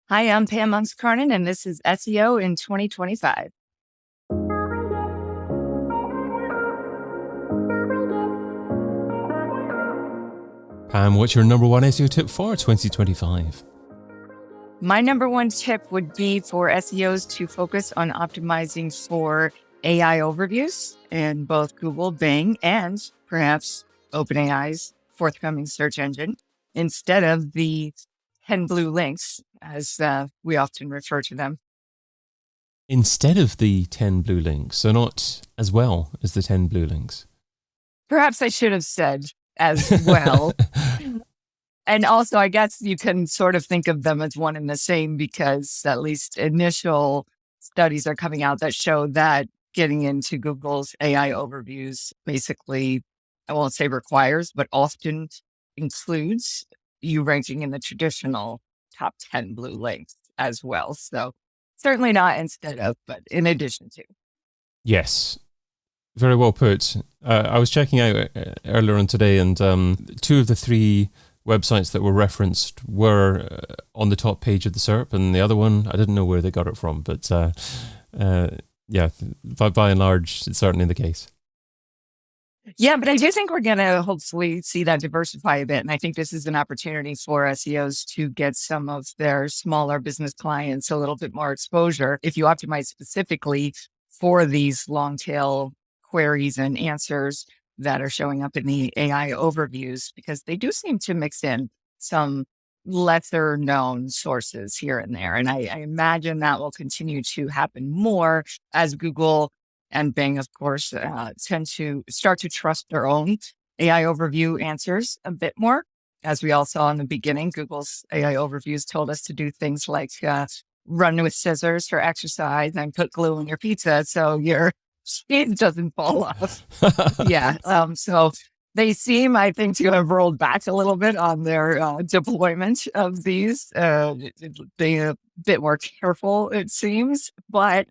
Hi, I'm Pam Aungst Cronin, and this is SEO in 2025. Pam, what's your number one SEO tip for 2025? My number one tip would be for SEOs to focus on optimizing for AI overviews in both Google, Bing, and perhaps OpenAI's forthcoming search engine instead of the 10 blue links, as we often refer to them. Instead of the 10 blue links, so not as well as the 10 blue links. Perhaps I should have said as well. And also, I guess you can sort of think of them as one and the same because at least initial studies are coming out that show that getting into Google's AI overviews basically, I won't say requires, but often includes you ranking in the traditional top 10 blue links as well. So certainly not instead of, but in addition to. Yes, very well put. I was checking out earlier on today, and two of the three websites that were referenced were on the top page of the SERP, and the other one, I didn't know where they got it from, but yeah, by and large, it's certainly the case. Yeah, but I do think we're going to hopefully see that diversify a bit. And I think this is an opportunity for SEOs to get some of their smaller business clients a little bit more exposure. If you optimize specifically for these long tail queries and answers that are showing up in the AI overviews, because they do seem to mix in some lesser known sources here and there. And I imagine that will continue to happen more as Google and Bing, of course, tend to start to trust their own AI overview answers a bit more. As we all saw in the beginning, Google's AI overviews told us to do things like run with scissors for exercise and put glue in your pizza so your cheese doesn't fall off. Yeah. So they seem, I think, to have rolled back a little bit on their deployment of these. Being a bit more careful, it seems, but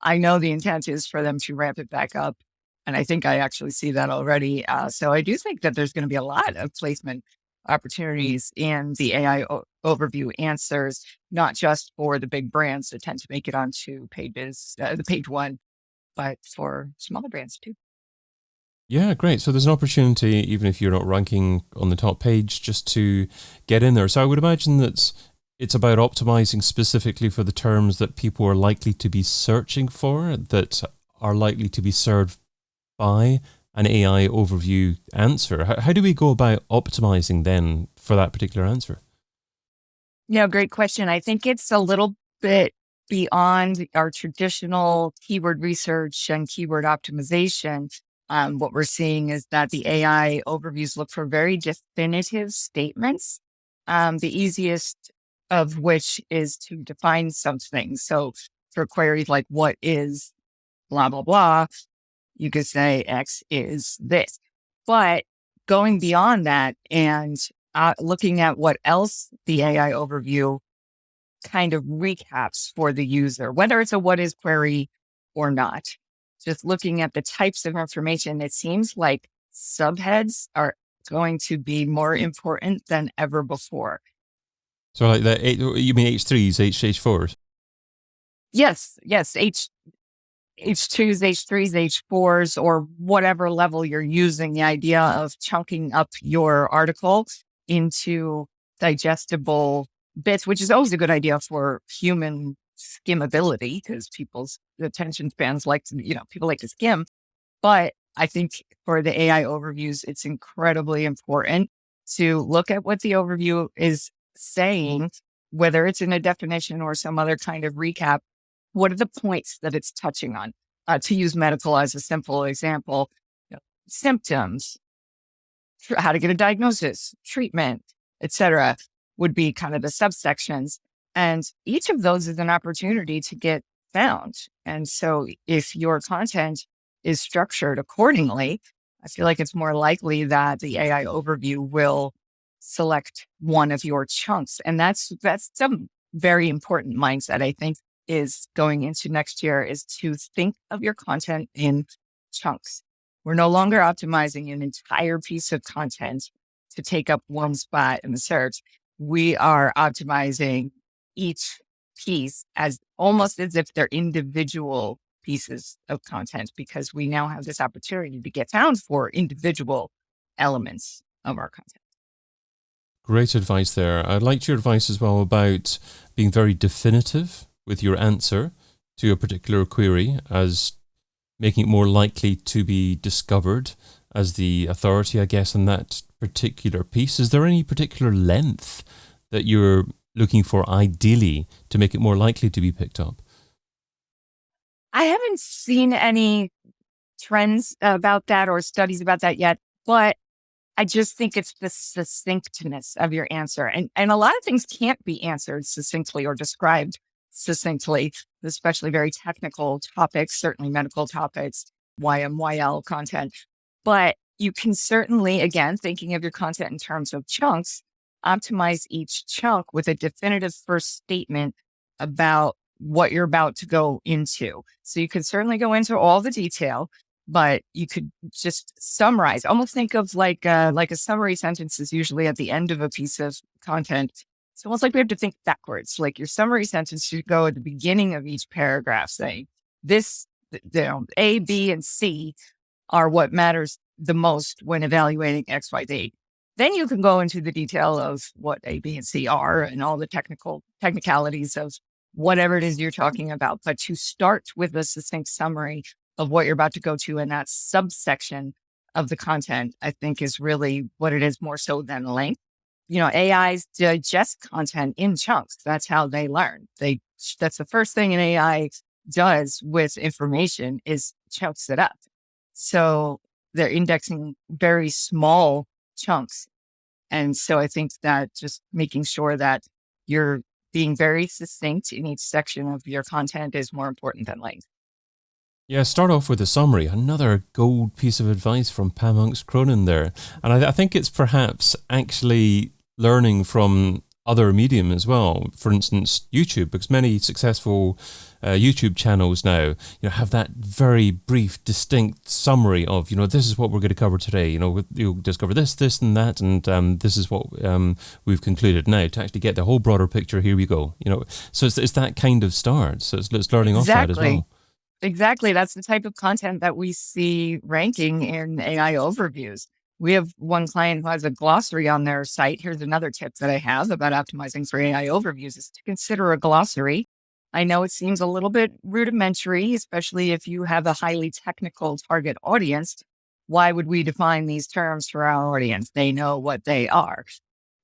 I know the intent is for them to ramp it back up. And I think I actually see that already. So I do think that there's going to be a lot of placement opportunities in the AI overview answers, not just for the big brands that tend to make it onto pages, the page one, but for smaller brands too. Yeah, great. So there's an opportunity, even if you're not ranking on the top page, just to get in there. So I would imagine that it's about optimizing specifically for the terms that people are likely to be searching for, that are likely to be served by an AI overview answer. How do we go about optimizing then for that particular answer? Yeah, great question. I think it's a little bit beyond our traditional keyword research and keyword optimization. What we're seeing is that the AI overviews look for very definitive statements. The easiest of which is to define something. So for queries like what is blah, blah, blah, you could say X is this. But going beyond that and looking at what else the AI overview kind of recaps for the user, whether it's a what is query or not, just looking at the types of information, it seems like subheads are going to be more important than ever before. So like that, you mean H3s, H4s? Yes. H2s, H3s, H4s, or whatever level you're using, the idea of chunking up your article into digestible bits, which is always a good idea for human skimmability because people's attention spans people like to skim. But I think for the AI overviews, it's incredibly important to look at what the overview is saying, whether it's in a definition or some other kind of recap. What are the points that it's touching on? To use medical as a simple example, symptoms, how to get a diagnosis, treatment, etc., would be kind of the subsections. And each of those is an opportunity to get found. And so if your content is structured accordingly, I feel like it's more likely that the AI overview will select one of your chunks. And that's some very important mindset, I think, is going into next year, is to think of your content in chunks. We're no longer optimizing an entire piece of content to take up one spot in the search. We are optimizing each piece as almost as if they're individual pieces of content, because we now have this opportunity to get found for individual elements of our content. Great advice there. I liked your advice as well about being very definitive with your answer to a particular query, as making it more likely to be discovered as the authority, I guess, in that particular piece. Is there any particular length that you're looking for ideally to make it more likely to be picked up? I haven't seen any trends about that or studies about that yet, but I just think it's the succinctness of your answer. And a lot of things can't be answered succinctly or described succinctly, especially very technical topics, certainly medical topics, YMYL content. But you can certainly, again, thinking of your content in terms of chunks, optimize each chunk with a definitive first statement about what you're about to go into. So you could certainly go into all the detail, but you could just summarize. Almost think of like a summary sentence is usually at the end of a piece of content. It's almost like we have to think backwards. Like your summary sentence should go at the beginning of each paragraph, saying this, A, B, and C are what matters the most when evaluating XYZ. Then you can go into the detail of what A, B, and C are and all the technicalities of whatever it is you're talking about. But to start with a succinct summary of what you're about to go to in that subsection of the content, I think is really what it is, more so than length. AIs digest content in chunks. That's how they learn. That's the first thing an AI does with information is chunks it up. So they're indexing very small chunks. And so I think that just making sure that you're being very succinct in each section of your content is more important than length. Yeah, start off with a summary. Another gold piece of advice from Pam Aungst Cronin there. And I think it's perhaps actually learning from other medium as well. For instance, YouTube, because many successful YouTube channels now, have that very brief, distinct summary of, this is what we're going to cover today. You'll discover this, and that, and this is what we've concluded. Now, to actually get the whole broader picture, here we go. So it's that kind of start. So it's learning off that as well. Exactly. That's the type of content that we see ranking in AI overviews. We have one client who has a glossary on their site. Here's another tip that I have about optimizing for AI overviews is to consider a glossary. I know it seems a little bit rudimentary, especially if you have a highly technical target audience. Why would we define these terms for our audience? They know what they are.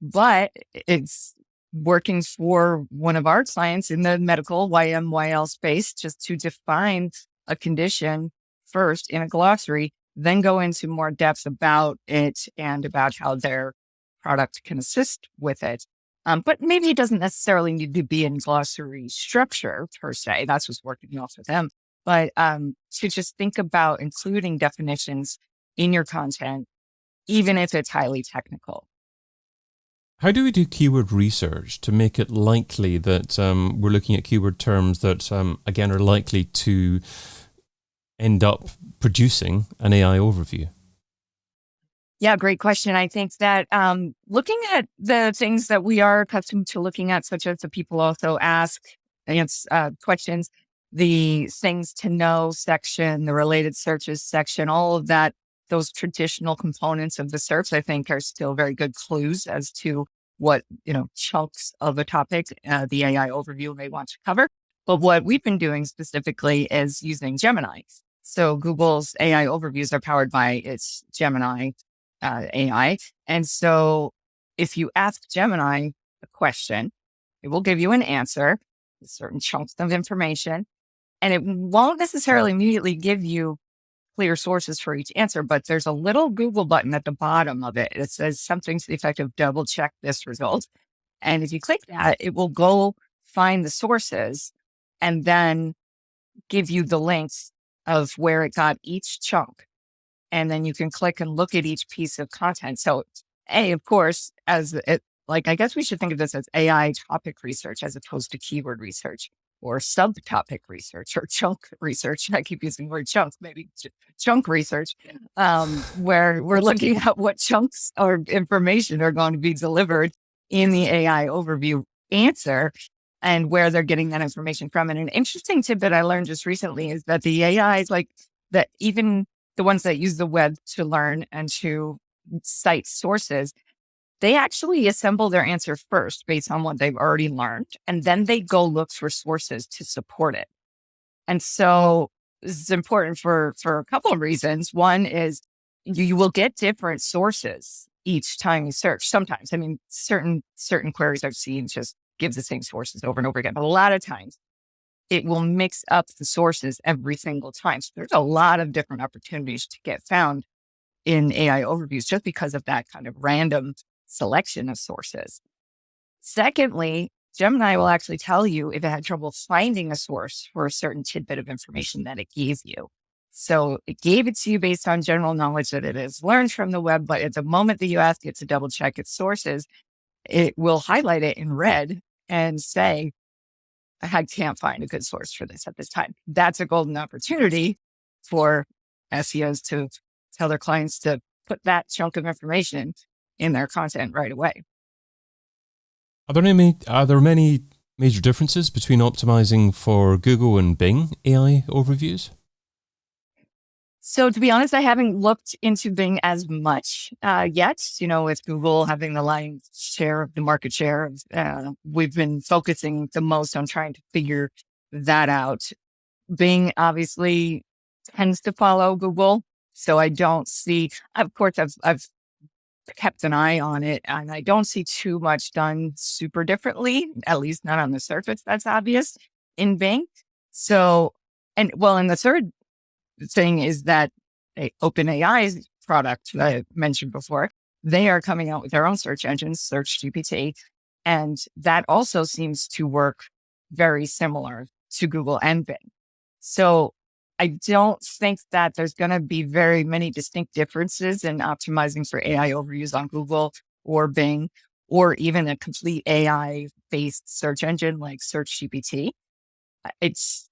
But it's working for one of our clients in the medical YMYL space, just to define a condition first in a glossary, then go into more depth about it and about how their product can assist with it. But maybe it doesn't necessarily need to be in glossary structure per se. That's what's working off of them. But to just think about including definitions in your content, even if it's highly technical. How do we do keyword research to make it likely that we're looking at keyword terms that, again, are likely to end up producing an AI overview? Yeah, great question. I think that looking at the things that we are accustomed to looking at, such as the people also ask questions, the things to know section, the related searches section, all of that, those traditional components of the SERPs, I think, are still very good clues as to what, chunks of a topic the AI overview may want to cover. But what we've been doing specifically is using Gemini. So Google's AI overviews are powered by its Gemini AI. And so if you ask Gemini a question, it will give you an answer, certain chunks of information, and it won't necessarily immediately give you clear sources for each answer, but there's a little Google button at the bottom of it. It says something to the effect of double check this result. And if you click that, it will go find the sources and then give you the links of where it got each chunk. And then you can click and look at each piece of content. So of course, I guess we should think of this as AI topic research as opposed to keyword research or subtopic research or chunk research. I keep using the word chunks, maybe chunk research, where we're looking at what chunks or information are going to be delivered in the AI overview answer. and where they're getting that information from. And an interesting tidbit I learned just recently is that the AIs, like that, even the ones that use the web to learn and to cite sources, they actually assemble their answer first based on what they've already learned, and then they go look for sources to support it. And so this is important for a couple of reasons. One is you will get different sources each time you search. Sometimes, I mean, certain queries I've seen just give the same sources over and over again, but a lot of times it will mix up the sources every single time. So there's a lot of different opportunities to get found in AI overviews just because of that kind of random selection of sources. Secondly, Gemini will actually tell you if it had trouble finding a source for a certain tidbit of information that it gave you. So it gave it to you based on general knowledge that it has learned from the web, but at the moment that you ask it to double check its sources, it will highlight it in red and say, I can't find a good source for this at this time. That's a golden opportunity for SEOs to tell their clients to put that chunk of information in their content right away. Are there many major differences between optimizing for Google and Bing AI overviews? So to be honest, I haven't looked into Bing as much yet. You know, with Google having the lion's share of the market share, we've been focusing the most on trying to figure that out. Bing obviously tends to follow Google, so I don't see. Of course, I've kept an eye on it, and I don't see too much done super differently. At least not on the surface. That's obvious in Bing. So, and the third thing is that OpenAI's product that I mentioned before, they are coming out with their own search engine, Search GPT, and that also seems to work very similar to Google and Bing. So I don't think that there's going to be very many distinct differences in optimizing for AI overviews on Google or Bing, or even a complete AI-based search engine like Search GPT. It's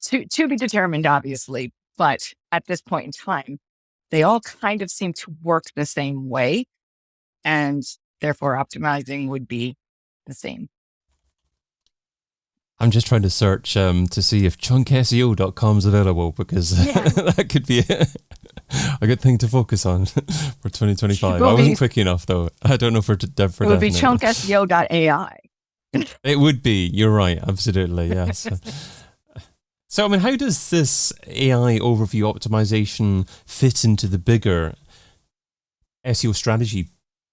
to be determined, obviously, but at this point in time, they all kind of seem to work the same way, and therefore optimizing would be the same. I'm just trying to search to see if chunkseo.com is available, because that could be a good thing to focus on for 2025. I wasn't quick enough, though. I don't know for definite. It would be chunkseo.ai. It would be. You're right. Absolutely. Yes. So, I mean, how does this AI overview optimization fit into the bigger SEO strategy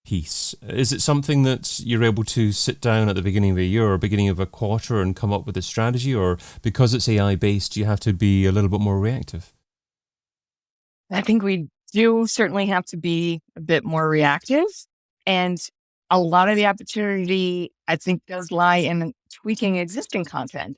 piece? Is it something that you're able to sit down at the beginning of a year or beginning of a quarter and come up with a strategy, or because it's AI based, you have to be a little bit more reactive? I think we do certainly have to be a bit more reactive, and a lot of the opportunity, I think, does lie in tweaking existing content.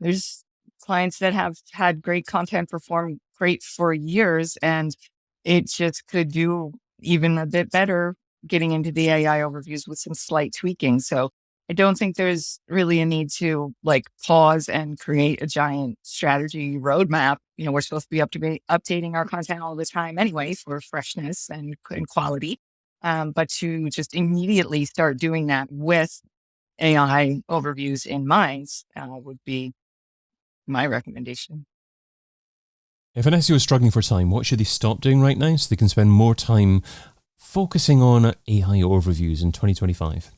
There's clients that have had great content perform great for years, and it just could do even a bit better getting into the AI overviews with some slight tweaking. So I don't think there's really a need to pause and create a giant strategy roadmap. You know, we're supposed to be updating our content all the time anyway for freshness and quality. But to just immediately start doing that with AI overviews in mind would be my recommendation. If an SEO is struggling for time, what should they stop doing right now so they can spend more time focusing on AI overviews in 2025?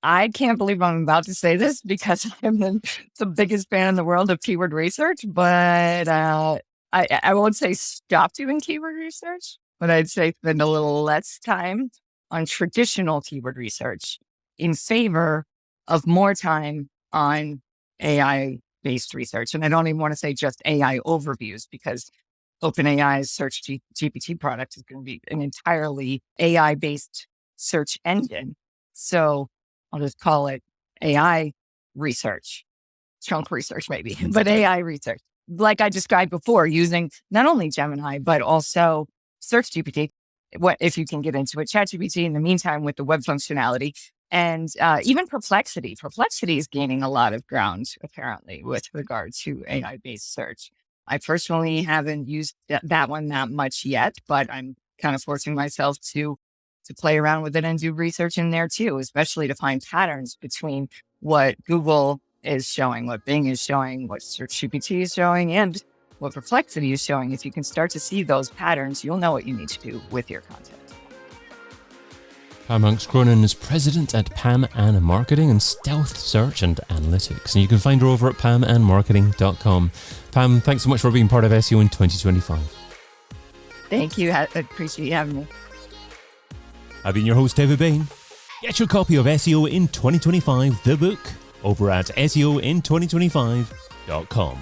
I can't believe I'm about to say this because I'm the biggest fan in the world of keyword research, but I won't say stop doing keyword research, but I'd say spend a little less time on traditional keyword research in favor of more time on AI-based research. And I don't even want to say just AI overviews, because OpenAI's Search GPT product is going to be an entirely AI-based search engine. So I'll just call it AI research, chunk research maybe, but AI research. Like I described before, using not only Gemini, but also Search GPT, what if you can get into it, ChatGPT in the meantime with the web functionality, and even Perplexity. Perplexity is gaining a lot of ground, apparently, with regard to AI-based search. I personally haven't used that one that much yet, but I'm kind of forcing myself to play around with it and do research in there too, especially to find patterns between what Google is showing, what Bing is showing, what Search GPT is showing, and what Perplexity is showing. If you can start to see those patterns, you'll know what you need to do with your content. Pam Aungst Cronin is president at Pam Ann Marketing and Stealth Search and Analytics. And you can find her over at pamannmarketing.com. Pam, thanks so much for being part of SEO in 2025. Thank you. I appreciate you having me. I've been your host, David Bain. Get your copy of SEO in 2025, the book, over at SEOin2025.com.